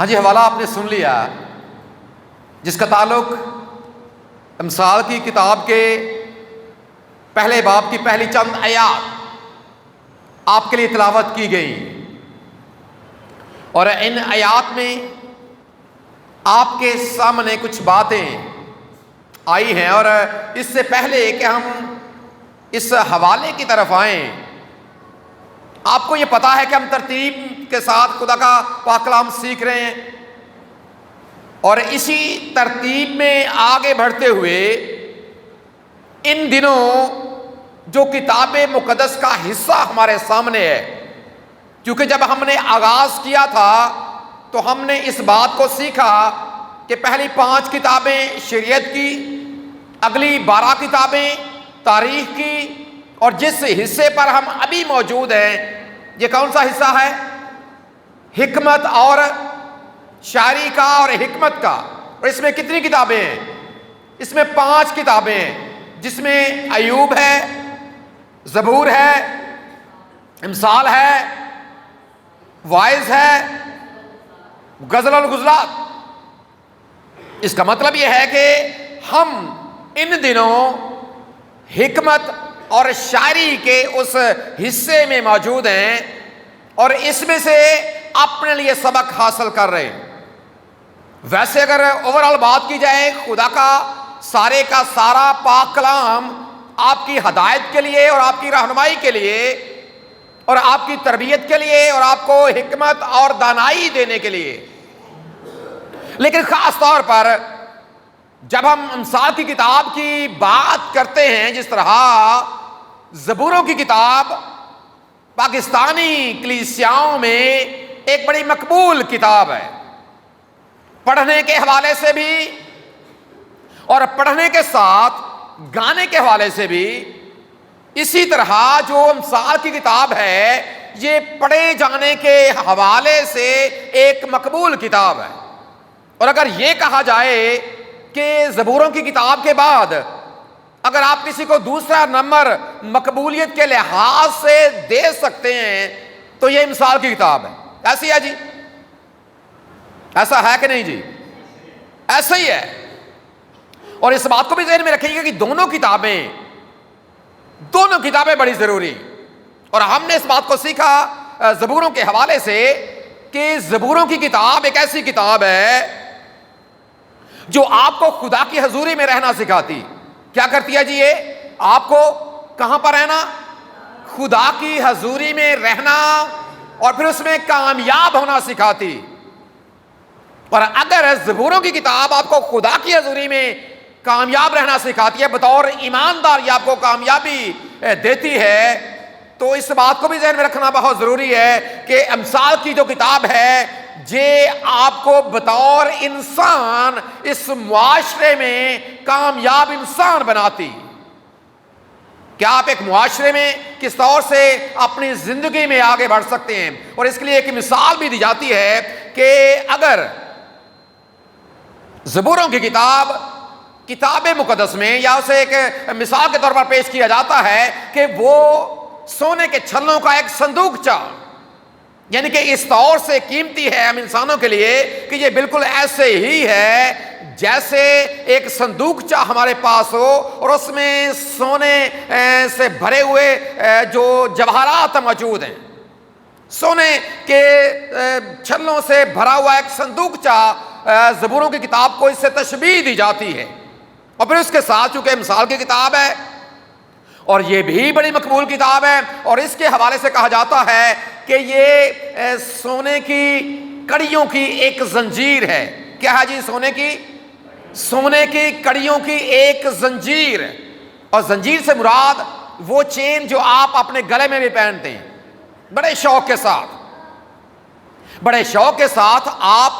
ہاں جی، حوالہ آپ نے سن لیا جس کا تعلق امثال کی کتاب کے پہلے باب کی پہلی چند آیات آپ کے لیے تلاوت کی گئی، اور ان آیات میں آپ کے سامنے کچھ باتیں آئی ہیں، اور اس سے پہلے کہ ہم اس حوالے کی طرف آئیں، آپ کو یہ پتا ہے کہ ہم ترتیب کے ساتھ خدا کا پاک کلام سیکھ رہے ہیں، اور اسی ترتیب میں آگے بڑھتے ہوئے ان دنوں جو کتاب مقدس کا حصہ ہمارے سامنے ہے، کیونکہ جب ہم نے آغاز کیا تھا تو ہم نے اس بات کو سیکھا کہ پہلی 5 کتابیں شریعت کی، اگلی 12 کتابیں تاریخ کی، اور جس حصے پر ہم ابھی موجود ہیں یہ کون سا حصہ ہے؟ حکمت اور شاعری کا اور حکمت کا۔ اور اس میں کتنی کتابیں ہیں؟ اس میں 5 کتابیں ہیں، جس میں ایوب ہے، زبور ہے، امثال ہے، وائز ہے، غزل الغزلات۔ اس کا مطلب یہ ہے کہ ہم ان دنوں حکمت اور شاعری کے اس حصے میں موجود ہیں، اور اس میں سے اپنے لیے سبق حاصل کر رہے ہیں۔ ویسے اگر اوورآل بات کی جائے، خدا کا سارا پاک کلام آپ کی ہدایت کے لیے اور آپ کی رہنمائی کے لیے اور آپ کی تربیت کے لیے اور آپ کو حکمت اور دانائی دینے کے لیے، لیکن خاص طور پر جب ہم امثال کی کتاب کی بات کرتے ہیں، جس طرح زبوروں کی کتاب پاکستانی کلیسیاؤں میں ایک بڑی مقبول کتاب ہے، پڑھنے کے حوالے سے بھی اور پڑھنے کے ساتھ گانے کے حوالے سے بھی، اسی طرح جو امثال کی کتاب ہے یہ پڑھے جانے کے حوالے سے ایک مقبول کتاب ہے۔ اور اگر یہ کہا جائے کہ زبوروں کی کتاب کے بعد اگر آپ کسی کو دوسرا نمبر مقبولیت کے لحاظ سے دے سکتے ہیں تو یہ امثال کی کتاب ہے۔ ایسی ہے جی؟ ایسا ہے کہ نہیں جی؟ ایسا ہی ہے۔ اور اس بات کو بھی ذہن میں رکھیے گا کہ دونوں کتابیں بڑی ضروری، اور ہم نے اس بات کو سیکھا زبوروں کے حوالے سے کہ زبوروں کی کتاب ایک ایسی کتاب ہے جو آپ کو خدا کی حضوری میں رہنا سکھاتی۔ کیا کرتی ہے جی؟ یہ آپ کو کہاں پر رہنا؟ خدا کی حضوری میں رہنا، اور پھر اس میں کامیاب ہونا سکھاتی۔ اور اگر زبوروں کی کتاب آپ کو خدا کی حضوری میں کامیاب رہنا سکھاتی ہے، بطور ایماندار یہ آپ کو کامیابی دیتی ہے، تو اس بات کو بھی ذہن میں رکھنا بہت ضروری ہے کہ امثال کی جو کتاب ہے یہ آپ کو بطور انسان اس معاشرے میں کامیاب انسان بناتی۔ کیا آپ ایک معاشرے میں کس طور سے اپنی زندگی میں آگے بڑھ سکتے ہیں؟ اور اس کے لیے ایک مثال بھی دی جاتی ہے کہ اگر زبوروں کی کتاب مقدس میں، یا اسے ایک مثال کے طور پر پیش کیا جاتا ہے کہ وہ سونے کے چھلوں کا ایک صندوقچہ، یعنی کہ اس طور سے قیمتی ہے ہم انسانوں کے لیے کہ یہ بالکل ایسے ہی ہے جیسے ایک صندوقچہ ہمارے پاس ہو، اور اس میں سونے سے بھرے ہوئے جو جواہرات موجود ہیں، سونے کے چھلوں سے بھرا ہوا ایک صندوقچہ زبوروں کی کتاب کو اس سے تشبیہ دی جاتی ہے۔ اور پھر اس کے ساتھ چونکہ امثال کی کتاب ہے اور یہ بھی بڑی مقبول کتاب ہے، اور اس کے حوالے سے کہا جاتا ہے کہ یہ سونے کی کڑیوں کی ایک زنجیر ہے۔ کیا ہے جی؟ سونے کی کڑیوں کی ایک زنجیر، اور زنجیر سے مراد وہ چین جو آپ اپنے گلے میں بھی پہنتے ہیں، بڑے شوق کے ساتھ آپ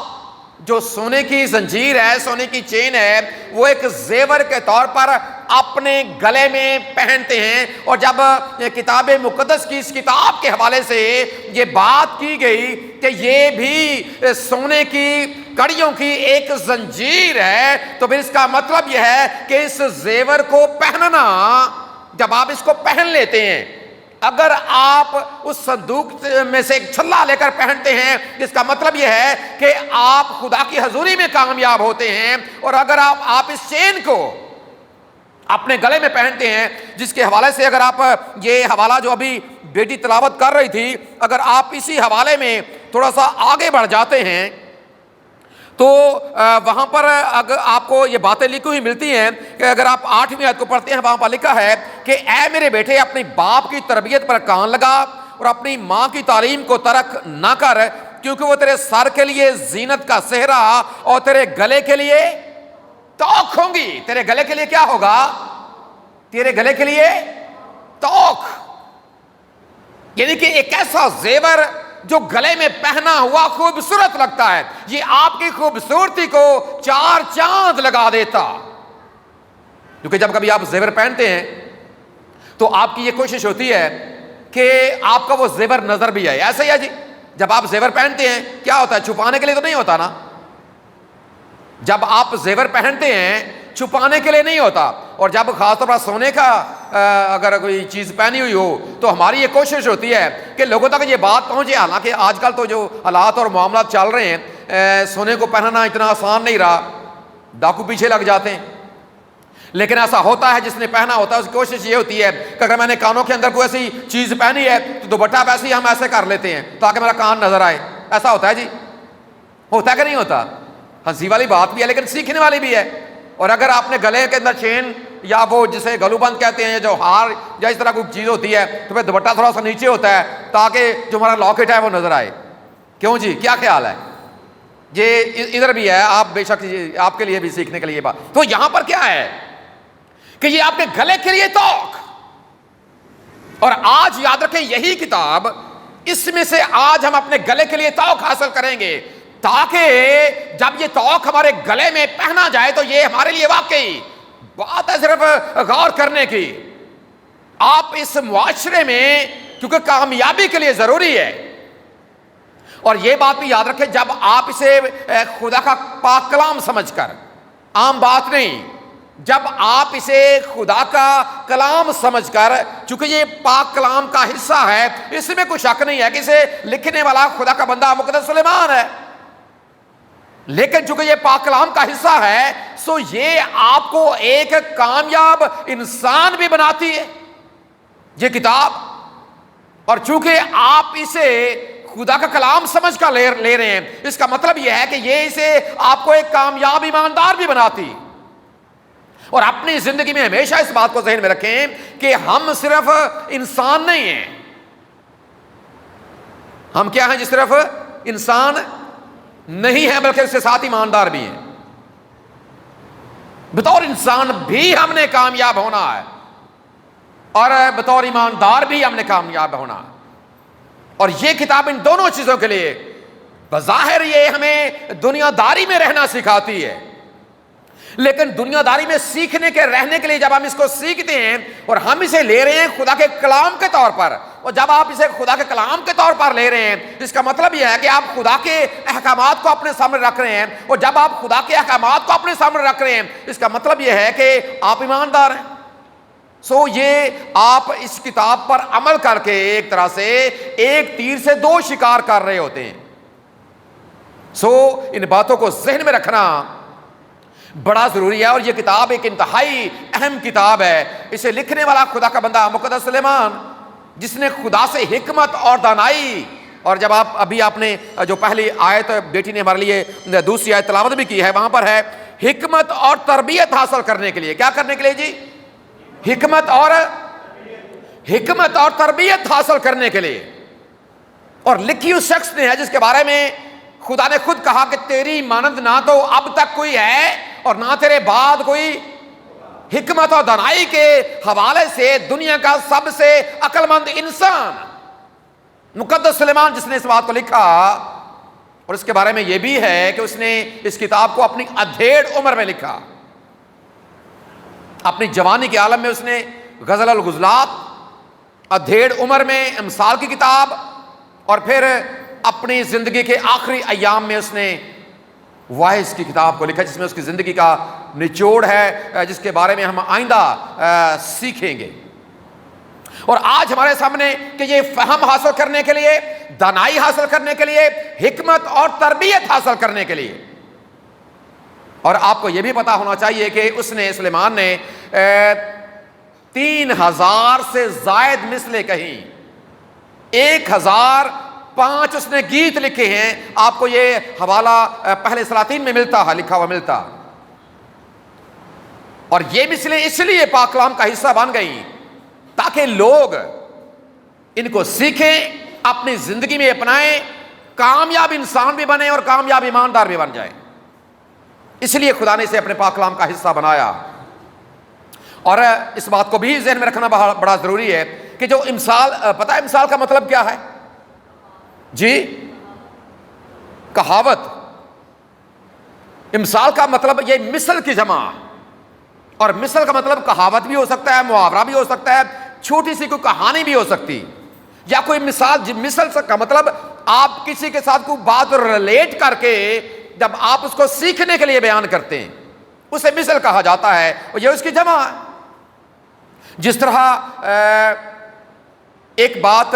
جو سونے کی زنجیر ہے، سونے کی چین ہے، وہ ایک زیور کے طور پر اپنے گلے میں پہنتے ہیں۔ اور جب کتاب مقدس کی اس کتاب کے حوالے سے یہ بات کی گئی کہ یہ بھی سونے کی کڑیوں کی ایک زنجیر ہے، تو پھر اس کا مطلب یہ ہے کہ اس زیور کو پہننا، جب آپ اس کو پہن لیتے ہیں اگر آپ اس صندوق میں سے ایک چھلا لے کر پہنتے ہیں، اس کا مطلب یہ ہے کہ آپ خدا کی حضوری میں کامیاب ہوتے ہیں۔ اور اگر آپ اس چین کو اپنے گلے میں پہنتے ہیں، جس کے حوالے سے اگر آپ یہ حوالہ جو ابھی بیٹی تلاوت کر رہی تھی، اگر آپ اسی حوالے میں تھوڑا سا آگے بڑھ جاتے ہیں تو وہاں پر اگر آپ کو یہ باتیں لکھی ہوئی ملتی ہیں کہ اگر آپ 8ویں آیت کو پڑھتے ہیں، وہاں پر لکھا ہے کہ اے میرے بیٹے، اپنی باپ کی تربیت پر کان لگا اور اپنی ماں کی تعلیم کو ترک نہ کر، کیونکہ وہ تیرے سر کے لیے زینت کا صحرا اور تیرے گلے کے لیے توق ہوں گی۔ تیرے گلے کے لیے کیا ہوگا؟ تیرے گلے کے لیے توق، یعنی کہ ایک ایسا زیور جو گلے میں پہنا ہوا خوبصورت لگتا ہے، یہ آپ کی خوبصورتی کو 4 چاند لگا دیتا۔ کیونکہ جب کبھی آپ زیور پہنتے ہیں تو آپ کی یہ کوشش ہوتی ہے کہ آپ کا وہ زیور نظر بھی آئے۔ ایسا ہی ہے جی، جب آپ زیور پہنتے ہیں کیا ہوتا ہے؟ چھپانے کے لیے تو نہیں ہوتا نا۔ جب آپ زیور پہنتے ہیں چھپانے کے لیے نہیں ہوتا، اور جب خاص طور پر سونے کا اگر کوئی چیز پہنی ہوئی ہو تو ہماری یہ کوشش ہوتی ہے کہ لوگوں تک یہ بات پہنچے۔ حالانکہ آج کل تو جو حالات اور معاملات چل رہے ہیں، سونے کو پہننا اتنا آسان نہیں رہا، ڈاکو پیچھے لگ جاتے ہیں، لیکن ایسا ہوتا ہے جس نے پہنا ہوتا ہے اس کی کوشش یہ ہوتی ہے کہ اگر میں نے کانوں کے اندر کوئی ایسی چیز پہنی ہے تو دوپٹہ ویسے ہی ہم ایسے کر لیتے ہیں تاکہ میرا کان نظر آئے۔ ایسا ہوتا ہے جی؟ ہوتا ہے کہ نہیں ہوتا؟ ہنسی والی بات بھی ہے لیکن سیکھنے والی بھی ہے۔ اور اگر آپ نے گلے کے اندر چین یا وہ جسے گلو بند کہتے ہیں، جو ہار یا اس طرح کوئی چیز ہوتی ہے، تو پھر دوپٹہ تھوڑا سا نیچے ہوتا ہے تاکہ جو ہمارا لاکٹ ہے وہ نظر آئے۔ کیوں جی؟ کیا خیال ہے؟ یہ ادھر بھی ہے، آپ بے شک آپ کے لیے بھی سیکھنے کے لیے بات۔ تو یہاں پر کیا ہے کہ یہ آپ کے گلے کے لیے توق، اور آج یاد رکھیں یہی کتاب، اس میں سے آج ہم اپنے گلے کے لیے توق حاصل کریں گے، تاکہ جب یہ توق ہمارے گلے میں پہنا جائے تو یہ ہمارے لیے واقعی بات ہے صرف غور کرنے کی۔ آپ اس معاشرے میں کیونکہ کامیابی کے لیے ضروری ہے، اور یہ بات بھی یاد رکھیں جب آپ اسے خدا کا پاک کلام سمجھ کر، عام بات نہیں، جب آپ اسے خدا کا کلام سمجھ کر، چونکہ یہ پاک کلام کا حصہ ہے، اس میں کوئی شک نہیں ہے کہ اسے لکھنے والا خدا کا بندہ مقدس سلیمان ہے، لیکن چونکہ یہ پاک کلام کا حصہ ہے سو یہ آپ کو ایک کامیاب انسان بھی بناتی ہے یہ کتاب۔ اور چونکہ آپ اسے خدا کا کلام سمجھ کر لے رہے ہیں، اس کا مطلب یہ ہے کہ یہ اسے آپ کو ایک کامیاب ایماندار بھی بناتی۔ اور اپنی زندگی میں ہمیشہ اس بات کو ذہن میں رکھیں کہ ہم صرف انسان نہیں ہیں، ہم کیا ہیں جی؟ صرف انسان نہیں ہے بلکہ اس کے ساتھ ایماندار بھی ہیں۔ بطور انسان بھی ہم نے کامیاب ہونا ہے، اور بطور ایماندار بھی ہم نے کامیاب ہونا ہے۔ اور یہ کتاب ان دونوں چیزوں کے لیے بظاہر یہ ہمیں دنیا داری میں رہنا سکھاتی ہے، لیکن دنیا داری میں سیکھنے کے رہنے کے لیے جب ہم اس کو سیکھتے ہیں اور ہم اسے لے رہے ہیں خدا کے کلام کے طور پر، اور جب آپ اسے خدا کے کلام کے طور پر لے رہے ہیں، اس کا مطلب یہ ہے کہ آپ خدا کے احکامات کو اپنے سامنے رکھ رہے ہیں، اور جب آپ خدا کے احکامات کو اپنے سامنے رکھ رہے ہیں اس کا مطلب یہ ہے کہ آپ ایماندار ہیں۔ سو یہ آپ اس کتاب پر عمل کر کے ایک طرح سے ایک تیر سے 2 شکار کر رہے ہوتے ہیں۔ سو ان باتوں کو ذہن میں رکھنا بڑا ضروری ہے، اور یہ کتاب ایک انتہائی اہم کتاب ہے۔ اسے لکھنے والا خدا کا بندہ مقدس سلیمان، جس نے خدا سے حکمت اور دانائی، اور جب آپ نے جو پہلی آیت بیٹی نے ہمارے لیے دوسری آیت تلاوت بھی کی ہے، وہاں پر ہے حکمت اور تربیت حاصل کرنے کے لیے۔ کیا کرنے کے لیے جی؟ حکمت اور تربیت حاصل کرنے کے لیے۔ اور لکھی اس شخص نے ہے جس کے بارے میں خدا نے خود کہا کہ تیری مانند نہ تو اب تک کوئی ہے اور نہ تیرے بعد کوئی۔ حکمت اور دانائی کے حوالے سے دنیا کا سب سے عقل مند انسان مقدس سلیمان، جس نے اس بات کو لکھا، اور اس کے بارے میں یہ بھی ہے کہ اس نے اس کتاب کو اپنی ادھیڑ عمر میں لکھا۔ اپنی جوانی کے عالم میں اس نے غزل الغزلات، ادھیڑ عمر میں امثال کی کتاب، اور پھر اپنی زندگی کے آخری ایام میں اس نے وائس کی کتاب کو لکھا، جس میں اس کی زندگی کا نچوڑ ہے، جس کے بارے میں ہم آئندہ سیکھیں گے۔ اور آج ہمارے سامنے کہ یہ فہم حاصل کرنے کے لیے، دانائی حاصل کرنے کے لیے، حکمت اور تربیت حاصل کرنے کے لیے، اور آپ کو یہ بھی پتا ہونا چاہیے کہ اس نے، سلیمان نے 3000 سے زائد مثلیں کہیں، 1005 اس نے گیت لکھے ہیں. آپ کو یہ حوالہ پہلے سلاطین میں ملتا ہے، لکھا ہوا ملتا. اور یہ مثلیں اس لیے پاک کلام کا حصہ بن گئی تاکہ لوگ ان کو سیکھیں، اپنی زندگی میں اپنائیں، کامیاب انسان بھی بنے اور کامیاب ایماندار بھی بن جائیں. اس لیے خدا نے اسے اپنے پاک کلام کا حصہ بنایا. اور اس بات کو بھی ذہن میں رکھنا بڑا ضروری ہے کہ جو امثال، پتہ ہے امثال کا مطلب کیا ہے جی؟ کہاوت. امثال کا مطلب یہ مثل کی جمع، اور مثل کا مطلب کہاوت بھی ہو سکتا ہے، محاورہ بھی ہو سکتا ہے، چھوٹی سی کوئی کہانی بھی ہو سکتی، یا کوئی مثال. مثل کا مطلب آپ کسی کے ساتھ کوئی بات ریلیٹ کر کے جب آپ اس کو سیکھنے کے لیے بیان کرتے ہیں اسے مثل کہا جاتا ہے، اور یہ اس کی جمع ہے. جس طرح ایک بات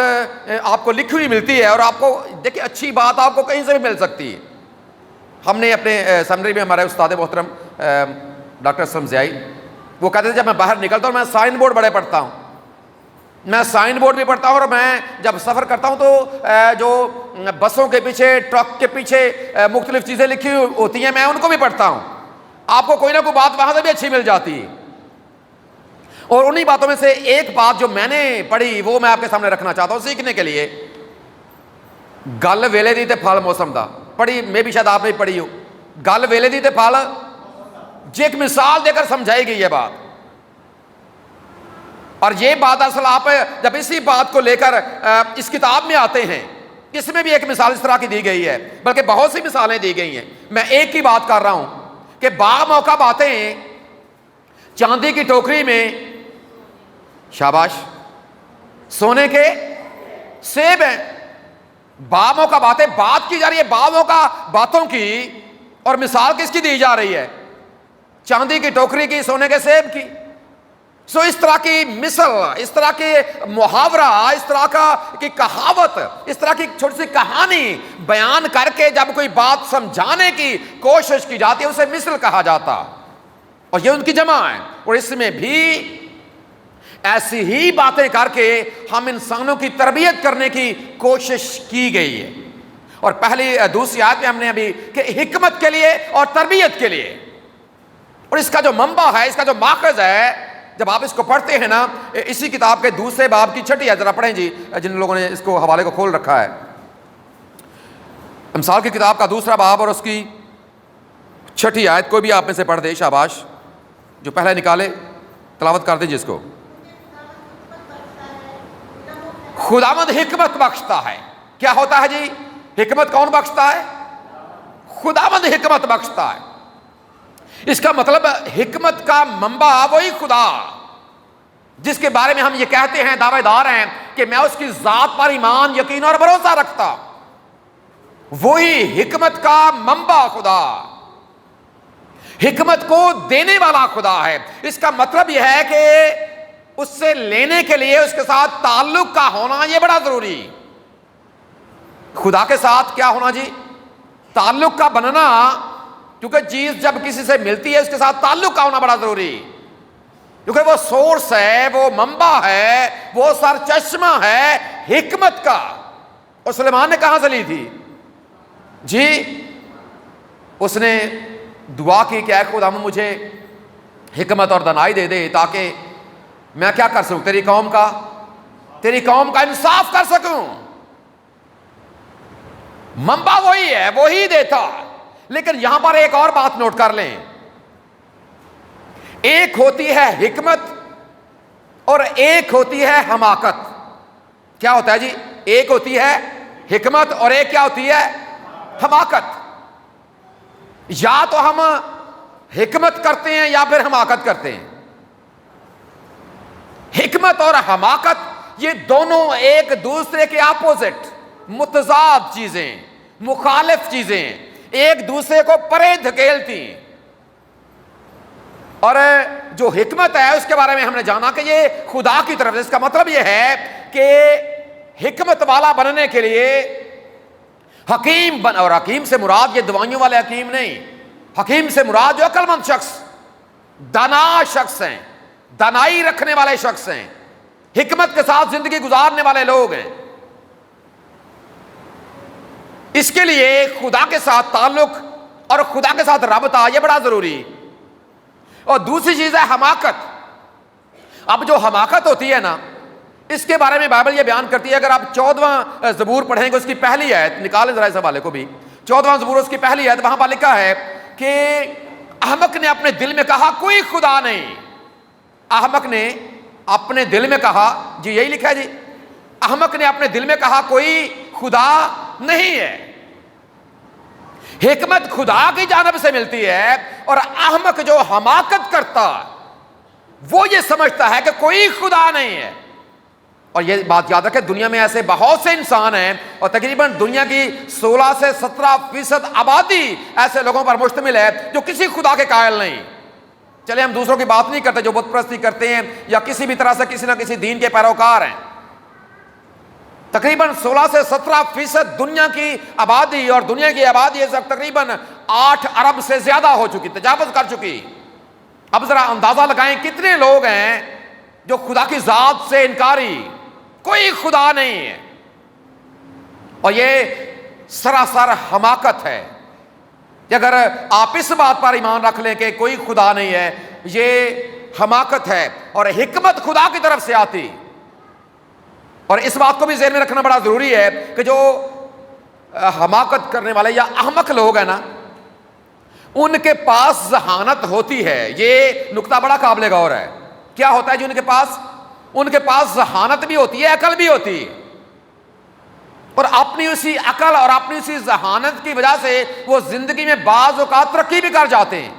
آپ کو لکھی ہوئی ملتی ہے، اور آپ کو دیکھیں اچھی بات آپ کو کہیں سے بھی مل سکتی ہے. ہم نے اپنے سیمنری میں ہمارے استاد محترم ڈاکٹر سمزیائی، وہ کہتے تھے جب میں باہر نکلتا ہوں میں سائن بورڈ بڑے پڑھتا ہوں، میں سائن بورڈ بھی پڑھتا ہوں، اور میں جب سفر کرتا ہوں تو جو بسوں کے پیچھے، ٹرک کے پیچھے مختلف چیزیں لکھی ہوتی ہیں میں ان کو بھی پڑھتا ہوں. آپ کو کوئی نہ کوئی بات وہاں سے بھی اچھی مل جاتی ہے. اور انہی باتوں میں سے ایک بات جو میں نے پڑھی وہ میں آپ کے سامنے رکھنا چاہتا ہوں سیکھنے کے لیے. گل ویلے دی تے پھل موسم دا، پڑھی میں بھی شاید آپ نے پڑھی ہو. گل ویلے دی تے پھل، جی ایک مثال دے کر سمجھائی گئی یہ بات. اور یہ بات اصل آپ جب اسی بات کو لے کر اس کتاب میں آتے ہیں، اس میں بھی ایک مثال اس طرح کی دی گئی ہے، بلکہ بہت سی مثالیں دی گئی ہیں. میں ایک کی بات کر رہا ہوں کہ با موقع باتیں چاندی کی ٹوکری میں، شاباش، سونے کے سیب ہیں. با موقع باتیں بات کی جا رہی ہے، با موقع باتوں کی، اور مثال کس کی دی جا رہی ہے؟ چاندی کی ٹوکری کی، سونے کے سیب کی. سو اس طرح کی مثل، اس طرح کے محاورہ، اس طرح کی کہاوت، اس طرح کی چھوٹی سی کہانی بیان کر کے جب کوئی بات سمجھانے کی کوشش کی جاتی ہے اسے مثل کہا جاتا، اور یہ ان کی جمع ہے. اور اس میں بھی ایسی ہی باتیں کر کے ہم انسانوں کی تربیت کرنے کی کوشش کی گئی ہے. اور پہلی دوسری آیت میں ہم نے ابھی کہ حکمت کے لیے اور تربیت کے لیے، اور اس کا جو منبع ہے، اس کا جو ماخذ ہے، جب آپ اس کو پڑھتے ہیں نا، اسی کتاب کے دوسرے باب کی 6 آیت ذرا پڑھیں جی، جن لوگوں نے اس کو حوالے کو کھول رکھا ہے. امثال کی کتاب کا دوسرا باب اور اس کی 6 آیت، کوئی بھی آپ میں سے پڑھ دے، شاباش، جو پہلے نکالے تلاوت کر دیں جس کو. خداوند حکمت بخشتا ہے. کیا ہوتا ہے جی؟ حکمت کون بخشتا ہے؟ خداوند حکمت بخشتا ہے. اس کا مطلب حکمت کا منبع وہی خدا جس کے بارے میں ہم یہ کہتے ہیں، دعوے دار ہیں کہ میں اس کی ذات پر ایمان، یقین اور بھروسہ رکھتا، وہی حکمت کا منبع خدا، حکمت کو دینے والا خدا ہے. اس کا مطلب یہ ہے کہ اس سے لینے کے لیے اس کے ساتھ تعلق کا ہونا یہ بڑا ضروری. خدا کے ساتھ کیا ہونا جی؟ تعلق کا بننا، کیونکہ چیز جب کسی سے ملتی ہے اس کے ساتھ تعلق کا ہونا بڑا ضروری، کیونکہ وہ سورس ہے، وہ منبع ہے، وہ سرچشمہ ہے حکمت کا. اور سلیمان نے کہاں سے لی تھی جی؟ اس نے دعا کی کہ اے خدا مجھے حکمت اور دانائی دے دے تاکہ میں کیا کر سکوں، تیری قوم کا انصاف کر سکوں. منبع وہی ہے، وہی دیتا. لیکن یہاں پر ایک اور بات نوٹ کر لیں، ایک ہوتی ہے حکمت اور ایک ہوتی ہے حماقت. کیا ہوتا ہے جی؟ ایک ہوتی ہے حکمت اور ایک کیا ہوتی ہے؟ حماقت. یا تو ہم حکمت کرتے ہیں یا پھر حماقت کرتے ہیں. حکمت اور حماقت یہ دونوں ایک دوسرے کے اپوزٹ، متضاد چیزیں، مخالف چیزیں، ایک دوسرے کو پرے دھکیلتی. اور جو حکمت ہے اس کے بارے میں ہم نے جانا کہ یہ خدا کی طرف سے، اس کا مطلب یہ ہے کہ حکمت والا بننے کے لیے حکیم بن، اور حکیم سے مراد یہ دوائیوں والے حکیم نہیں، حکیم سے مراد جو عقل مند شخص، دانا شخص ہیں، دانائی رکھنے والے شخص ہیں، حکمت کے ساتھ زندگی گزارنے والے لوگ ہیں۔ اس کے لیے خدا کے ساتھ تعلق اور خدا کے ساتھ رابطہ یہ بڑا ضروری۔ اور دوسری چیز ہے حماقت۔ اب جو حماقت ہوتی ہے نا، اس کے بارے میں بائبل یہ بیان کرتی ہے، اگر آپ 14واں زبور پڑھیں گے، اس کی پہلی آیت نکالیں ذرا اس حوالے کو بھی، 14واں زبور اس کی پہلی آیت، وہاں پر لکھا ہے کہ احمق نے اپنے دل میں کہا کوئی خدا نہیں۔ احمق نے اپنے دل میں کہا، جی یہی لکھا ہے جی، احمق نے اپنے دل میں کہا کوئی خدا نہیں ہے۔ حکمت خدا کی جانب سے ملتی ہے، اور احمق جو حماقت کرتا وہ یہ سمجھتا ہے کہ کوئی خدا نہیں ہے۔ اور یہ بات یاد رکھیں، دنیا میں ایسے بہت سے انسان ہیں، اور تقریباً دنیا کی 16 سے 17% آبادی ایسے لوگوں پر مشتمل ہے جو کسی خدا کے قائل نہیں۔ چلے ہم دوسروں کی بات نہیں کرتے جو بت پرستی کرتے ہیں یا کسی بھی طرح سے کسی نہ کسی دین کے پیروکار ہیں۔ تقریباً 16 سے 17% دنیا کی آبادی، اور دنیا کی آبادی اس وقت تقریباً 8 ارب سے زیادہ ہو چکی، تجاوز کر چکی۔ اب ذرا اندازہ لگائیں کتنے لوگ ہیں جو خدا کی ذات سے انکاری، کوئی خدا نہیں ہے۔ اور یہ سراسر حماقت ہے کہ اگر آپ اس بات پر ایمان رکھ لیں کہ کوئی خدا نہیں ہے، یہ حماقت ہے، اور حکمت خدا کی طرف سے آتی۔ اور اس بات کو بھی ذہن میں رکھنا بڑا ضروری ہے کہ جو حماقت کرنے والے یا احمق لوگ ہیں نا، ان کے پاس ذہانت ہوتی ہے۔ یہ نقطہ بڑا قابل غور ہے۔ کیا ہوتا ہے جی ان کے پاس ذہانت بھی ہوتی ہے، عقل بھی ہوتی ہے، اور اپنی اسی عقل اور اپنی اسی ذہانت کی وجہ سے وہ زندگی میں بعض اوقات ترقی بھی کر جاتے ہیں۔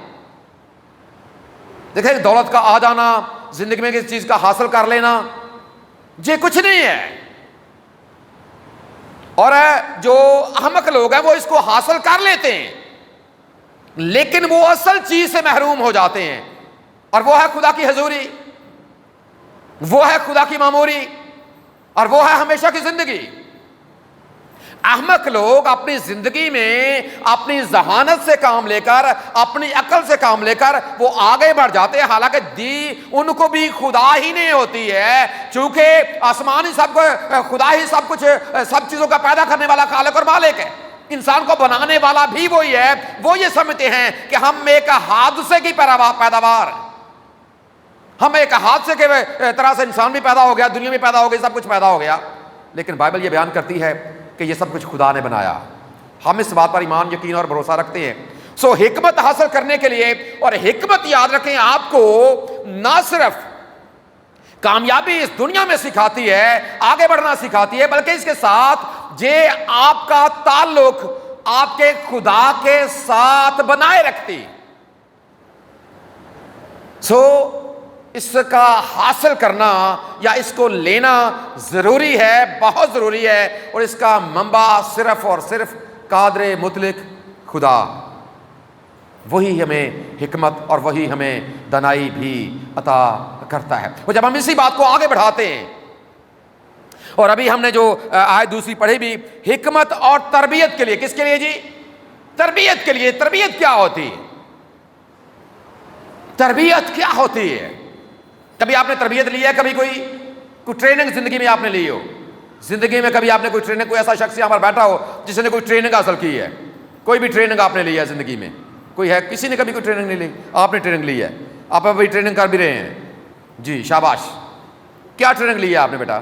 دیکھیں دولت کا آ جانا، زندگی میں کسی چیز کا حاصل کر لینا، یہ کچھ نہیں ہے۔ اور جو احمق لوگ ہیں وہ اس کو حاصل کر لیتے ہیں، لیکن وہ اصل چیز سے محروم ہو جاتے ہیں، اور وہ ہے خدا کی حضوری، وہ ہے خدا کی معموری، اور وہ ہے ہمیشہ کی زندگی۔ احمق لوگ اپنی زندگی میں اپنی ذہانت سے کام لے کر، اپنی عقل سے کام لے کر وہ آگے بڑھ جاتے ہیں، حالانکہ ان کو بھی خدا ہی نہیں ہوتی ہے، چونکہ آسمانی سب کو خدا ہی سب کچھ، سب چیزوں کا پیدا کرنے والا خالق اور مالک ہے، انسان کو بنانے والا بھی وہی ہے۔ وہ یہ سمجھتے ہیں کہ ہم ایک حادثے کی پیداوار، ہم ایک حادثے کے طرح سے انسان بھی پیدا ہو گیا، دنیا بھی پیدا ہو گئی، سب کچھ پیدا ہو گیا، لیکن بائبل یہ بیان کرتی ہے کہ یہ سب کچھ خدا نے بنایا۔ ہم اس بات پر ایمان، یقین اور بھروسہ رکھتے ہیں۔ حکمت حاصل کرنے کے لیے، اور حکمت یاد رکھیں آپ کو نہ صرف کامیابی اس دنیا میں سکھاتی ہے، آگے بڑھنا سکھاتی ہے، بلکہ اس کے ساتھ یہ آپ کا تعلق آپ کے خدا کے ساتھ بنائے رکھتی۔ اس کا حاصل کرنا یا اس کو لینا ضروری ہے، بہت ضروری ہے، اور اس کا منبع صرف اور صرف قادر مطلق خدا، وہی ہمیں حکمت اور وہی ہمیں دانائی بھی عطا کرتا ہے۔ اور جب ہم اسی بات کو آگے بڑھاتے ہیں، اور ابھی ہم نے جو آیت دوسری پڑھی بھی، حکمت اور تربیت کے لیے، کس کے لیے جی؟ تربیت کے لیے۔ تربیت کیا ہوتی ہے؟ تربیت کیا ہوتی ہے؟ کبھی آپ نے تربیت لی ہے؟ کبھی کوئی ٹریننگ زندگی میں آپ نے لی ہو؟ زندگی میں کبھی آپ نے کوئی ٹریننگ، کوئی ایسا شخص یہاں پر بیٹھا ہو جس نے کوئی ٹریننگ حاصل کی ہے؟ کوئی بھی ٹریننگ آپ نے لی ہے زندگی میں؟ کوئی ہے؟ کسی نے کبھی کوئی ٹریننگ نہیں لی؟ آپ نے ٹریننگ لی ہے، آپ ابھی ٹریننگ کر بھی رہے ہیں، جی شاباش۔ کیا ٹریننگ لی ہے آپ نے بیٹا؟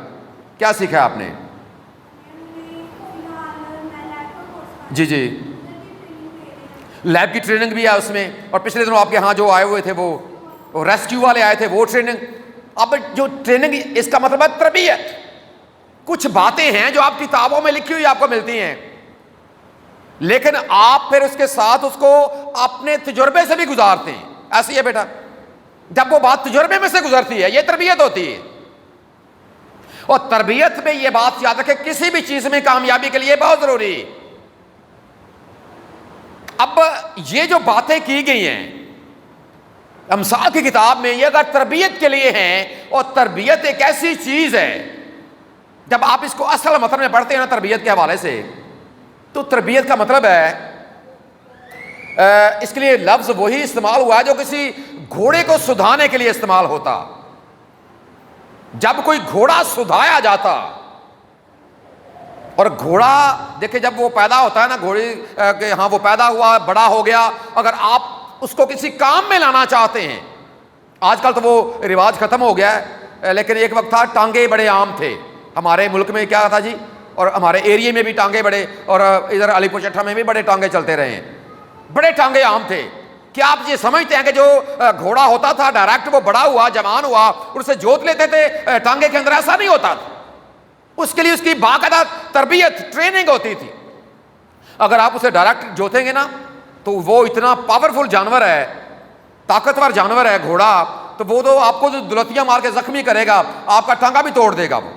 کیا سیکھا آپ نے؟ جی جی، لیب کی ٹریننگ بھی ہے اس میں، اور پچھلے دنوں آپ کے ہاں جو آئے ہوئے تھے وہ ریسکیو والے آئے تھے، وہ ٹریننگ۔ اب جو ٹریننگ، اس کا مطلب ہے تربیت۔ کچھ باتیں ہیں جو آپ کتابوں میں لکھی ہوئی آپ کو ملتی ہیں، لیکن آپ پھر اس کے ساتھ اس کو اپنے تجربے سے بھی گزارتے ہیں۔ ایسی ہے بیٹا، جب وہ بات تجربے میں سے گزرتی ہے، یہ تربیت ہوتی ہے۔ اور تربیت میں یہ بات یاد رکھیں، کسی بھی چیز میں کامیابی کے لیے بہت ضروری۔ اب یہ جو باتیں کی گئی ہیں، امثال کی کتاب میں یہ اگر تربیت کے لیے ہیں، اور تربیت ایک ایسی چیز ہے، جب آپ اس کو اصل مطلب میں پڑھتے ہیں نا تربیت کے حوالے سے، تو تربیت کا مطلب ہے، اس کے لیے لفظ وہی استعمال ہوا ہے جو کسی گھوڑے کو سدھانے کے لیے استعمال ہوتا۔ جب کوئی گھوڑا سدھایا جاتا، اور گھوڑا دیکھیں جب وہ پیدا ہوتا ہے نا، گھوڑے کہ ہاں وہ پیدا ہوا، بڑا ہو گیا، اگر آپ اس کو کسی کام میں لانا چاہتے ہیں، آج کل تو وہ رواج ختم ہو گیا ہے، لیکن ایک وقت تھا ٹانگے بڑے عام تھے ہمارے ملک میں، کیا تھا جی، اور ہمارے ایریے میں بھی ٹانگے بڑے، اور ادھر علی پور چٹھا میں بھی بڑے ٹانگے چلتے رہے ہیں، بڑے ٹانگے عام تھے۔ کیا آپ یہ سمجھتے ہیں کہ جو گھوڑا ہوتا تھا ڈائریکٹ وہ بڑا ہوا، جوان ہوا، اسے جوت لیتے تھے ٹانگے کے اندر؟ ایسا نہیں ہوتا تھا، اس کے لیے اس کی باقاعدہ تربیت، ٹریننگ ہوتی تھی۔ اگر آپ اسے ڈائریکٹ جوتیں گے نا تو وہ اتنا پاورفل جانور ہے، طاقتور جانور ہے گھوڑا، تو وہ تو آپ کو دلتیاں مار کے زخمی کرے گا، آپ کا ٹانگا بھی توڑ دے گا وہ۔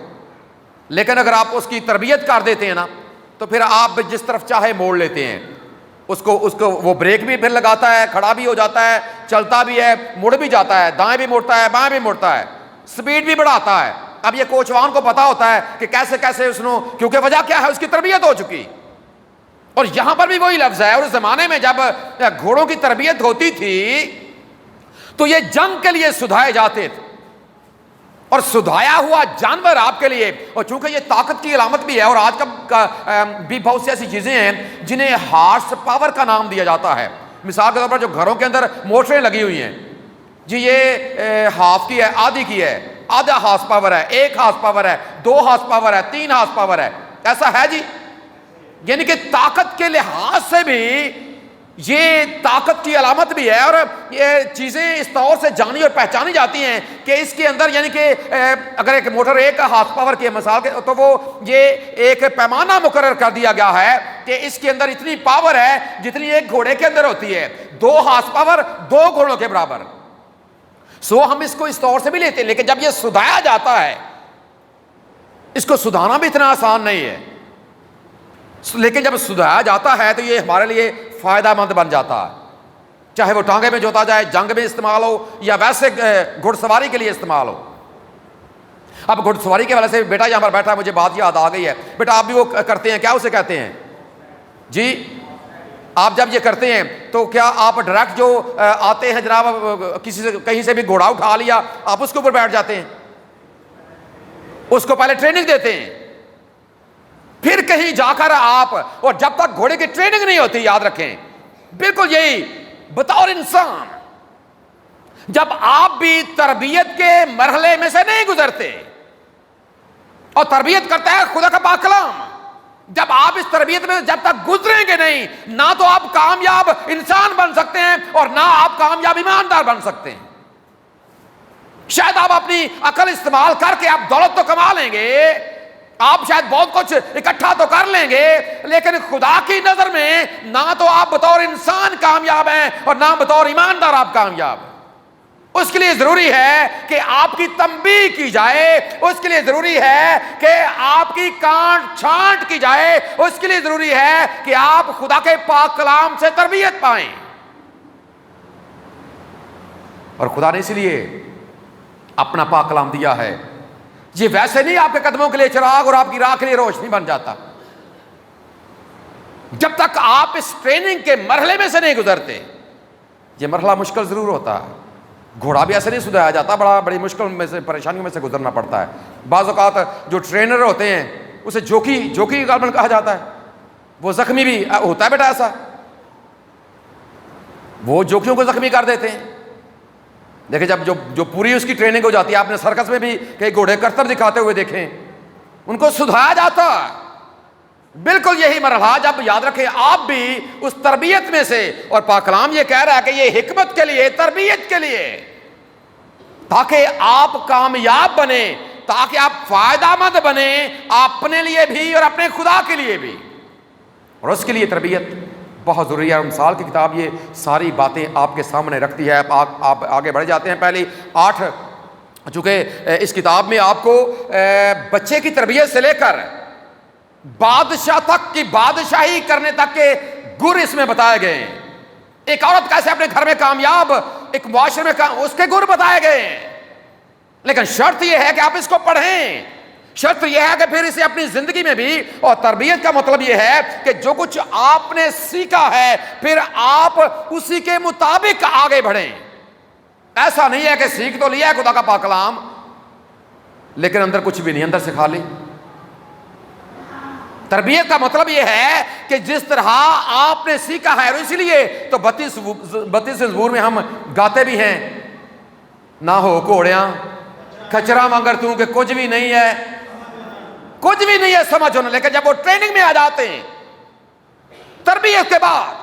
لیکن اگر آپ اس کی تربیت کر دیتے ہیں نا تو پھر آپ جس طرف چاہے موڑ لیتے ہیں اس کو وہ بریک بھی پھر لگاتا ہے، کھڑا بھی ہو جاتا ہے، چلتا بھی ہے، مڑ بھی جاتا ہے، دائیں بھی مڑتا ہے، بائیں بھی مڑتا ہے، سپیڈ بھی بڑھاتا ہے۔ اب یہ کوچوان کو پتا ہوتا ہے کہ کیسے کیسے اس نے، کیونکہ وجہ کیا ہے، اس کی تربیت ہو چکی۔ اور یہاں پر بھی وہی لفظ ہے، اور اس زمانے میں جب گھوڑوں کی تربیت ہوتی تھی تو یہ جنگ کے لیے سدھائے جاتے تھے، اور سدھایا ہوا جانور آپ کے لیے، اور چونکہ یہ طاقت کی علامت بھی ہے، اور آج کا بھی بہت سی ایسی چیزیں ہیں جنہیں ہارس پاور کا نام دیا جاتا ہے۔ مثال کے طور پر جو گھروں کے اندر موٹریں لگی ہوئی ہیں جی، یہ ہاف کی ہے، آدھی کی ہے، آدھا ہارس پاور ہے، 1 ہارس پاور ہے، 2 ہارس پاور ہے، 3 ہارس پاور ہے، ایسا ہے جی۔ یعنی کہ طاقت کے لحاظ سے بھی یہ طاقت کی علامت بھی ہے، اور یہ چیزیں اس طور سے جانی اور پہچانی جاتی ہیں کہ اس کے اندر، یعنی کہ اگر ایک موٹر 1 ہارس پاور کی مثال کے تو وہ یہ ایک پیمانہ مقرر کر دیا گیا ہے کہ اس کے اندر اتنی پاور ہے جتنی ایک گھوڑے کے اندر ہوتی ہے، 2 ہارس پاور 2 گھوڑوں کے برابر۔ ہم اس کو اس طور سے بھی لیتے ہیں، لیکن جب یہ سدھایا جاتا ہے، اس کو سدھانا بھی اتنا آسان نہیں ہے، لیکن جب سدھایا جاتا ہے تو یہ ہمارے لیے فائدہ مند بن جاتا ہے، چاہے وہ ٹانگے میں جوتا جائے، جنگ میں استعمال ہو، یا ویسے گھڑ سواری کے لیے استعمال ہو۔ اب گھڑ سواری کے حوالے سے بیٹا یہاں پر بیٹھا ہے، مجھے بات یاد آ گئی ہے، بیٹا آپ بھی وہ کرتے ہیں، کیا اسے کہتے ہیں جی؟ آپ جب یہ کرتے ہیں تو کیا آپ ڈائریکٹ جو آتے ہیں جناب کسی سے کہیں سے بھی گھوڑا اٹھا لیا، آپ اس کے اوپر بیٹھ جاتے ہیں؟ اس کو پہلے ٹریننگ دیتے ہیں، پھر کہیں جا کر آپ، اور جب تک گھوڑے کی ٹریننگ نہیں ہوتی، یاد رکھیں بالکل یہی بطور انسان جب آپ بھی تربیت کے مرحلے میں سے نہیں گزرتے، اور تربیت کرتا ہے خدا کا پاک کلام، جب آپ اس تربیت میں جب تک گزریں گے نہیں، نہ تو آپ کامیاب انسان بن سکتے ہیں اور نہ آپ کامیاب ایماندار بن سکتے ہیں۔ شاید آپ اپنی عقل استعمال کر کے آپ دولت تو کما لیں گے، آپ شاید بہت کچھ اکٹھا تو کر لیں گے، لیکن خدا کی نظر میں نہ تو آپ بطور انسان کامیاب ہیں اور نہ بطور ایماندار آپ کامیاب ہیں۔ اس کے لیے ضروری ہے کہ آپ کی تنبیہ کی جائے، اس کے لیے ضروری ہے کہ آپ کی کانٹ چھانٹ کی جائے، اس کے لیے ضروری ہے کہ آپ خدا کے پاک کلام سے تربیت پائیں۔ اور خدا نے اسی لیے اپنا پاک کلام دیا ہے، یہ ویسے نہیں آپ کے قدموں کے لیے چراغ اور آپ کی راہ کے لیے روشنی بن جاتا۔ جب تک آپ اس ٹریننگ کے مرحلے میں سے نہیں گزرتے، یہ مرحلہ مشکل ضرور ہوتا ہے، گھوڑا بھی ایسے نہیں سدھایا جاتا، بڑی مشکل میں سے، پریشانیوں میں سے گزرنا پڑتا ہے۔ بعض اوقات جو ٹرینر ہوتے ہیں اسے جوکی غالباً کہا جاتا ہے، وہ زخمی بھی ہوتا ہے بیٹا، ایسا وہ جوکیوں کو زخمی کر دیتے ہیں۔ دیکھیں جب جو پوری اس کی ٹریننگ ہو جاتی ہے، آپ نے سرکس میں بھی کئی گھوڑے کرتب دکھاتے ہوئے دیکھیں، ان کو سدھایا جاتا ہے۔ بالکل یہی مرحلہ جب یاد رکھیں آپ بھی اس تربیت میں سے، اور پاک کلام یہ کہہ رہا ہے کہ یہ حکمت کے لیے، تربیت کے لیے، تاکہ آپ کامیاب بنیں، تاکہ آپ فائدہ مند بنیں، اپنے لیے بھی اور اپنے خدا کے لیے بھی، اور اس کے لیے تربیت بہت ضروری ہے۔ امثال کی کتاب یہ ساری باتیں آپ کے سامنے رکھتی ہے۔ آپ آگے بڑھ جاتے ہیں، پہلی 8، چونکہ اس کتاب میں آپ کو بچے کی تربیت سے لے کر بادشاہ تک کی بادشاہی کرنے تک کے گر اس میں بتائے گئے ہیں۔ ایک عورت کیسے اپنے گھر میں کامیاب ایک معاشرے میں اس کے گر بتائے گئے ہیں، لیکن شرط یہ ہے کہ آپ اس کو پڑھیں، شرط یہ ہے کہ پھر اسے اپنی زندگی میں بھی، اور تربیت کا مطلب یہ ہے کہ جو کچھ آپ نے سیکھا ہے پھر آپ اسی کے مطابق آگے بڑھیں۔ ایسا نہیں ہے کہ سیکھ تو لیا ہے خدا کا پاک کلام لیکن اندر کچھ بھی نہیں، اندر سے خالی۔ تربیت کا مطلب یہ ہے کہ جس طرح آپ نے سیکھا ہے، اور اسی لیے تو 32 زبور میں ہم گاتے بھی ہیں، نہ ہو گھوڑیاں کچرا مگر تو کہ کچھ بھی نہیں ہے، کچھ بھی نہیں ہے سمجھ ہونے، لیکن جب وہ ٹریننگ میں آ جاتے ہیں تربیت کے بعد،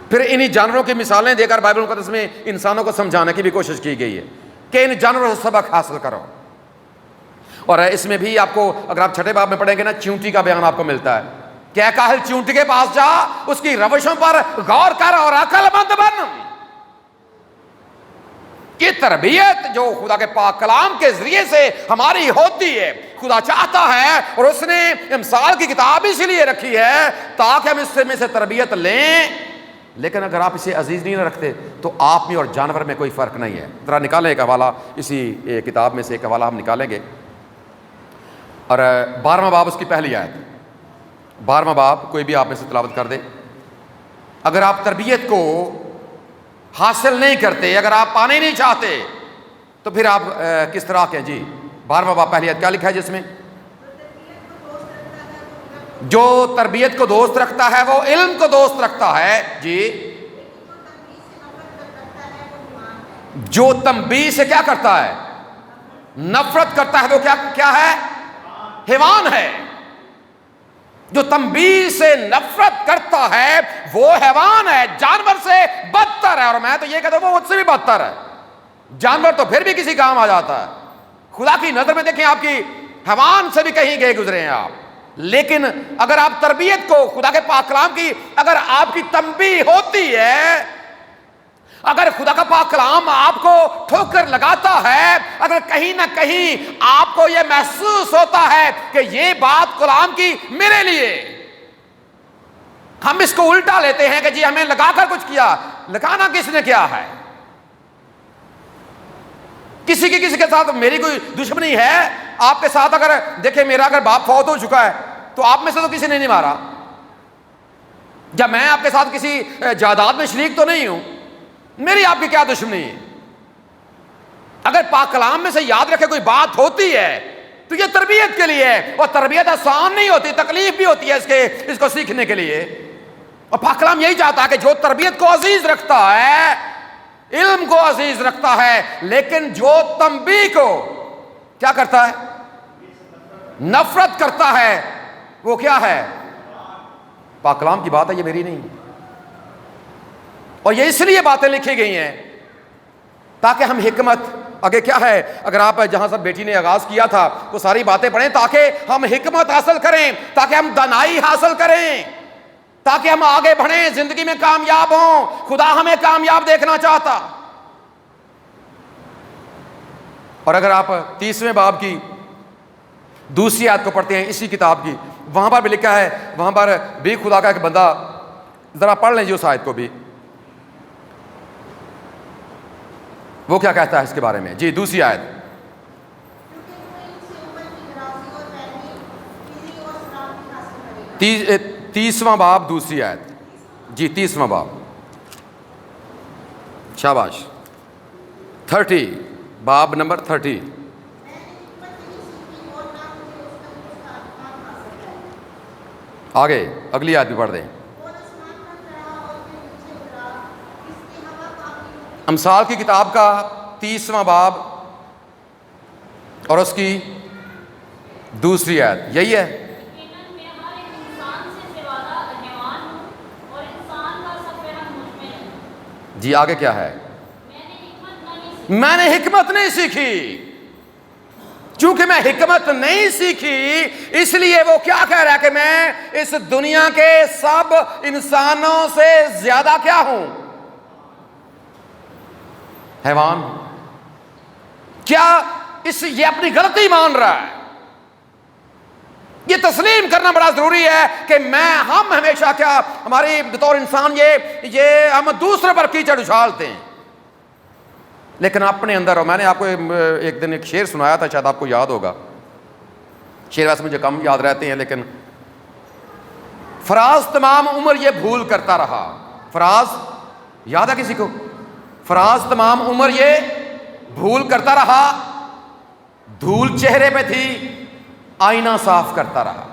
پھر انہی جانوروں کی مثالیں دے کر بائبل مقدس میں انسانوں کو سمجھانے کی بھی کوشش کی گئی ہے کہ ان جانوروں سے سبق حاصل کرو۔ اور اس میں بھی آپ کو، اگر آپ چھٹے باب میں پڑھیں گے نا، چیونٹی کا بیان آپ کو ملتا ہے کہ اے کاہل چیونٹی کے پاس جا، اس کی روشوں پر غور کر اور عقل مند بن۔ یہ تربیت جو خدا کے پاک کلام کے ذریعے سے ہماری ہوتی ہے، خدا چاہتا ہے، اور اس نے امثال کی کتاب اسی لیے رکھی ہے تاکہ ہم اس میں سے تربیت لیں۔ لیکن اگر آپ اسے عزیز نہیں رکھتے تو آپ میں اور جانور میں کوئی فرق نہیں ہے۔ ذرا نکالیں ایک حوالہ، اسی کتاب میں سے ایک حوالہ ہم نکالیں گے، اور 12واں باب اس کی پہلی آیت، 12واں باب کوئی بھی آپ میں سے تلاوت کر دے۔ اگر آپ تربیت کو حاصل نہیں کرتے، اگر آپ پانے نہیں چاہتے تو پھر آپ کس طرح کے؟ جی 12واں باب پہلی آیت کیا لکھا ہے جس میں؟ جو تربیت کو دوست رکھتا ہے وہ علم کو دوست رکھتا ہے۔ جی جو تنبیہ سے کیا کرتا ہے؟ نفرت کرتا ہے، وہ کیا ہے؟ حیوان ہے۔ جو تنبیہ سے نفرت کرتا ہے وہ حیوان ہے، جانور سے بدتر ہے، اور میں تو یہ کہتا ہوں وہ مجھ سے بھی بدتر ہے۔ جانور تو پھر بھی کسی کام آ جاتا ہے، خدا کی نظر میں دیکھیں آپ کی حیوان سے بھی کہیں گئے گزرے ہیں آپ، لیکن اگر آپ تربیت کو، خدا کے پاک کلام کی اگر آپ کی تنبیہ ہوتی ہے، اگر خدا کا پاک کلام آپ کو ٹھوکر لگاتا ہے، اگر کہیں نہ کہیں آپ کو یہ محسوس ہوتا ہے کہ یہ بات کلام کی میرے لیے، ہم اس کو الٹا لیتے ہیں کہ جی ہمیں لگا کر کچھ کیا۔ لگانا کس نے کیا ہے؟ کسی کے ساتھ میری کوئی دشمنی ہے؟ آپ کے ساتھ اگر دیکھیں، میرا اگر باپ فوت ہو چکا ہے تو آپ میں سے تو کسی نے نہیں مارا، جب میں آپ کے ساتھ کسی جائیداد میں شریک تو نہیں ہوں، میری آپ کی کیا دشمنی ہے؟ اگر پاک کلام میں سے یاد رکھے کوئی بات ہوتی ہے تو یہ تربیت کے لیے ہے، اور تربیت آسان نہیں ہوتی، تکلیف بھی ہوتی ہے اس کو سیکھنے کے لیے، اور پاک کلام یہی چاہتا ہے کہ جو تربیت کو عزیز رکھتا ہے، علم کو عزیز رکھتا ہے، لیکن جو تنبیہ کو کیا کرتا ہے؟ نفرت کرتا ہے، وہ کیا ہے؟ پاک کلام کی بات ہے، یہ میری نہیں، اور یہ اس لیے باتیں لکھی گئی ہیں تاکہ ہم حکمت، آگے کیا ہے، اگر آپ جہاں سے بیٹی نے آغاز کیا تھا وہ ساری باتیں پڑھیں تاکہ ہم حکمت حاصل کریں، تاکہ ہم دانائی حاصل کریں، تاکہ ہم آگے بڑھیں، زندگی میں کامیاب ہوں۔ خدا ہمیں کامیاب دیکھنا چاہتا۔ اور اگر آپ 30ویں باب کی دوسری آیت کو پڑھتے ہیں اسی کتاب کی، وہاں پر بھی لکھا ہے، وہاں پر بھی خدا کا ایک بندہ، ذرا پڑھ لیں جی اس آیت کو بھی، وہ کیا کہتا ہے اس کے بارے میں؟ جی دوسری آیت، 30واں باب دوسری آیت، جی 30واں باب، شاباش، 30 باب نمبر 30۔ آگے اگلی آیت بھی پڑھ دیں، امثال کی کتاب کا 30واں باب اور اس کی دوسری آیت، یہی ہے۔ جی آگے کیا ہے؟ میں نے حکمت نہیں سیکھی، چونکہ میں حکمت نہیں سیکھی اس لیے وہ کیا کہہ رہا ہے کہ میں اس دنیا کے سب انسانوں سے زیادہ کیا ہوں؟ حیوان ہوں۔ کیا یہ اپنی غلطی مان رہا ہے؟ یہ تسلیم کرنا بڑا ضروری ہے کہ ہم ہمیشہ کیا ہماری بطور انسان یہ ہم دوسرے پر کیچڑ اچھالتے ہیں، لیکن اپنے اندر. اور میں نے آپ کو ایک دن ایک شعر سنایا تھا، شاید آپ کو یاد ہوگا. شعر ویسے مجھے کم یاد رہتے ہیں، لیکن فراز تمام عمر یہ بھول کرتا رہا. فراز یاد ہے کسی کو؟ فراز تمام عمر یہ بھول کرتا رہا، دھول چہرے پہ تھی آئینہ صاف کرتا رہا.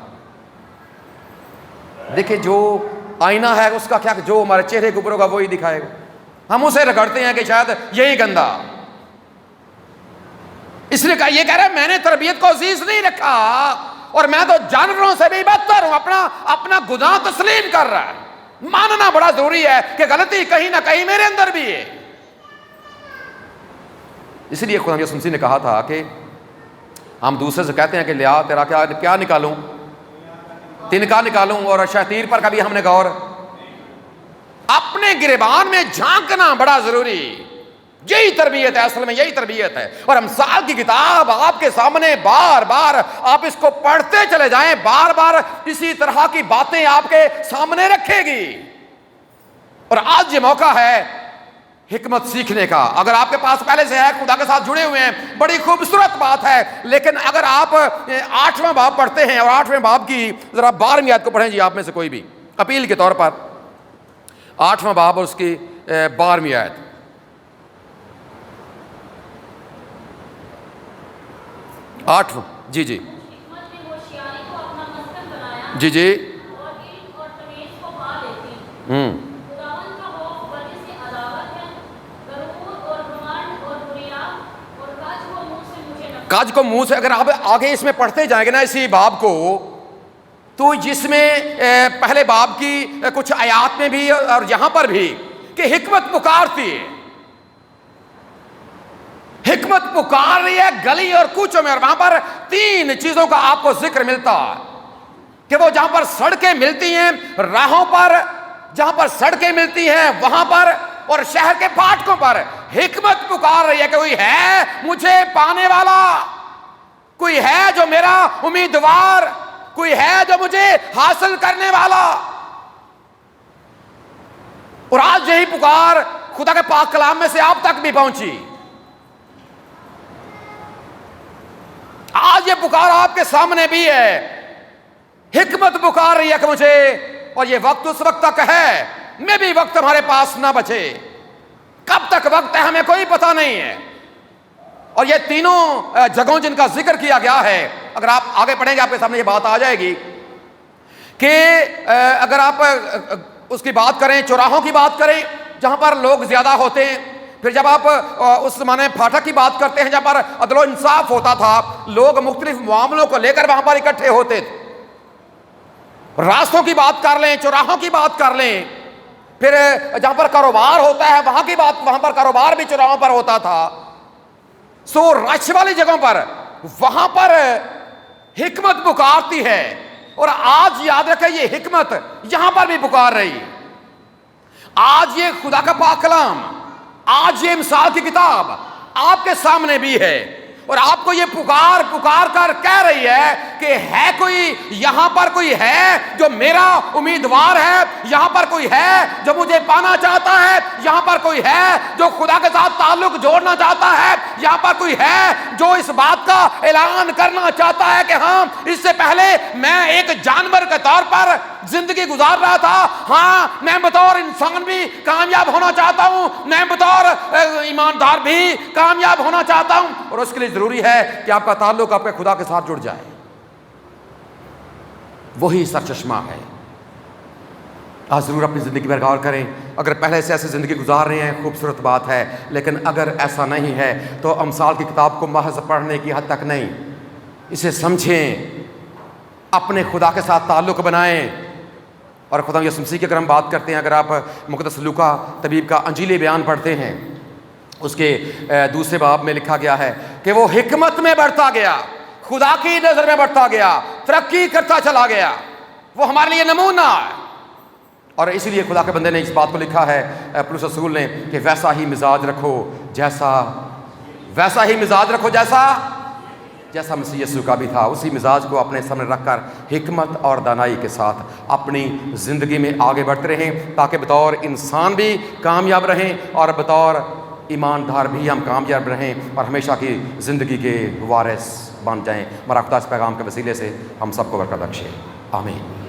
دیکھیں جو آئینہ ہے اس کا کیا، جو ہمارے چہرے کے اوپر ہوگا وہی دکھائے گا. ہم اسے رگڑتے ہیں کہ شاید یہی گندا، اس لیے یہ کہہ رہا ہے میں نے تربیت کو عزیز نہیں رکھا اور میں تو جانوروں سے بھی بدتر ہوں. اپنا گناہ تسلیم کر رہا ہے. ماننا بڑا ضروری ہے کہ غلطی کہیں نہ کہیں میرے اندر بھی ہے. اس لیے خدا یسوع مسیح نے کہا تھا کہ ہم دوسرے سے کہتے ہیں کہ لیا تیرا کیا نکالوں، تنکا نکالوں، اور شتیر پر کبھی ہم نے غور. اپنے گریبان میں جھانکنا بڑا ضروری. یہی تربیت ہے، اصل میں یہی تربیت ہے. اور امثال کی کتاب آپ کے سامنے بار بار آپ اس کو پڑھتے چلے جائیں، بار بار اسی طرح کی باتیں آپ کے سامنے رکھے گی. اور آج یہ موقع ہے حکمت سیکھنے کا. اگر آپ کے پاس پہلے سے ہے، خدا کے ساتھ جڑے ہوئے ہیں، بڑی خوبصورت بات ہے. لیکن اگر آپ 8واں باب پڑھتے ہیں اور 8ویں باب کی ذرا 12ویں آیت کو پڑھیں جی، آپ میں سے کوئی بھی اپیل کے طور پر. 8واں باب اور اس کی 12ویں آیت. جی جی کاج کو منہ سے. اگر آپ آگے اس میں پڑھتے جائیں گے نا اسی باب کو، تو جس میں پہلے باب کی کچھ آیات میں بھی اور یہاں پر بھی کہ حکمت پکارتی ہے، حکمت پکار رہی ہے گلی اور کوچوں میں. اور وہاں پر 3 چیزوں کا آپ کو ذکر ملتا ہے کہ وہ جہاں پر سڑکیں ملتی ہیں، راہوں پر جہاں پر سڑکیں ملتی ہیں وہاں پر، اور شہر کے پھاٹکوں پر حکمت پکار رہی ہے کہ کوئی ہے مجھے پانے والا، کوئی ہے جو میرا امیدوار، کوئی ہے جو مجھے حاصل کرنے والا. اور آج یہی پکار خدا کے پاک کلام میں سے آپ تک بھی پہنچی. آج یہ پکار آپ کے سامنے بھی ہے. حکمت پکار رہی ہے کہ مجھے، اور یہ وقت اس وقت تک ہے، میں بھی وقت ہمارے پاس نہ بچے. کب تک وقت ہے ہمیں کوئی پتہ نہیں ہے. اور یہ تینوں جگہوں جن کا ذکر کیا گیا ہے، اگر آپ آگے پڑھیں گے آپ کے سامنے یہ بات آ جائے گی کہ اگر آپ اس کی بات کریں، چوراہوں کی بات کریں جہاں پر لوگ زیادہ ہوتے ہیں. پھر جب آپ اس زمانے پھاٹک کی بات کرتے ہیں جہاں پر عدل و انصاف ہوتا تھا، لوگ مختلف معاملوں کو لے کر وہاں پر اکٹھے ہوتے تھے. راستوں کی بات کر لیں، چوراہوں کی بات کر لیں. پھر جہاں پر کاروبار ہوتا ہے وہاں کی بات، وہاں پر کاروبار بھی چوراہوں پر ہوتا تھا. سو رش والی جگہوں پر وہاں پر حکمت پکارتی ہے. اور آج یاد رکھیں یہ حکمت یہاں پر بھی پکار رہی. آج یہ خدا کا پاک کلام، آج یہ امثال کی کتاب آپ کے سامنے بھی ہے، اور آپ کو یہ پکار کر کہہ رہی ہے کہ ہے کوئی یہاں پر، کوئی ہے جو میرا امیدوار ہے، یہاں پر کوئی ہے جو مجھے پانا چاہتا ہے، یہاں پر کوئی ہے جو خدا کے ساتھ تعلق جوڑنا چاہتا ہے، یہاں پر کوئی ہے جو اس بات کا اعلان کرنا چاہتا ہے کہ ہاں اس سے پہلے میں ایک جانور کے طور پر زندگی گزار رہا تھا، ہاں میں بطور انسان بھی کامیاب ہونا چاہتا ہوں، میں بطور ایماندار بھی کامیاب ہونا چاہتا ہوں. اور اس کے لیے ضروری ہے کہ آپ کا تعلق آپ کے خدا کے ساتھ جڑ جائے. وہی سرچشمہ ہے. آج ضرور اپنی زندگی پر غور کریں. اگر پہلے سے ایسی زندگی گزار رہے ہیں خوبصورت بات ہے، لیکن اگر ایسا نہیں ہے تو امثال کی کتاب کو محض پڑھنے کی حد تک نہیں، اسے سمجھیں، اپنے خدا کے ساتھ تعلق بنائیں. اور خدا یسوع مسیح کی اگر ہم بات کرتے ہیں، اگر آپ مقدس لوکا طبیب کا انجیلی بیان پڑھتے ہیں، اس کے 2 باب میں لکھا گیا ہے کہ وہ حکمت میں بڑھتا گیا، خدا کی نظر میں بڑھتا گیا، ترقی کرتا چلا گیا. وہ ہمارے لیے نمونہ ہے. اور اسی لیے خدا کے بندے نے اس بات کو لکھا ہے پولس رسول نے کہ ویسا ہی مزاج رکھو جیسا جیسا مسیح یسوع کا بھی تھا، اسی مزاج کو اپنے سامنے رکھ کر حکمت اور دانائی کے ساتھ اپنی زندگی میں آگے بڑھتے رہیں، تاکہ بطور انسان بھی کامیاب رہیں اور بطور ایماندار بھی ہم کامیاب رہیں اور ہمیشہ کی زندگی کے وارث بن جائیں۔ مرا خدا اس پیغام کے وسیلے سے ہم سب کو برکت بخشے، آمین۔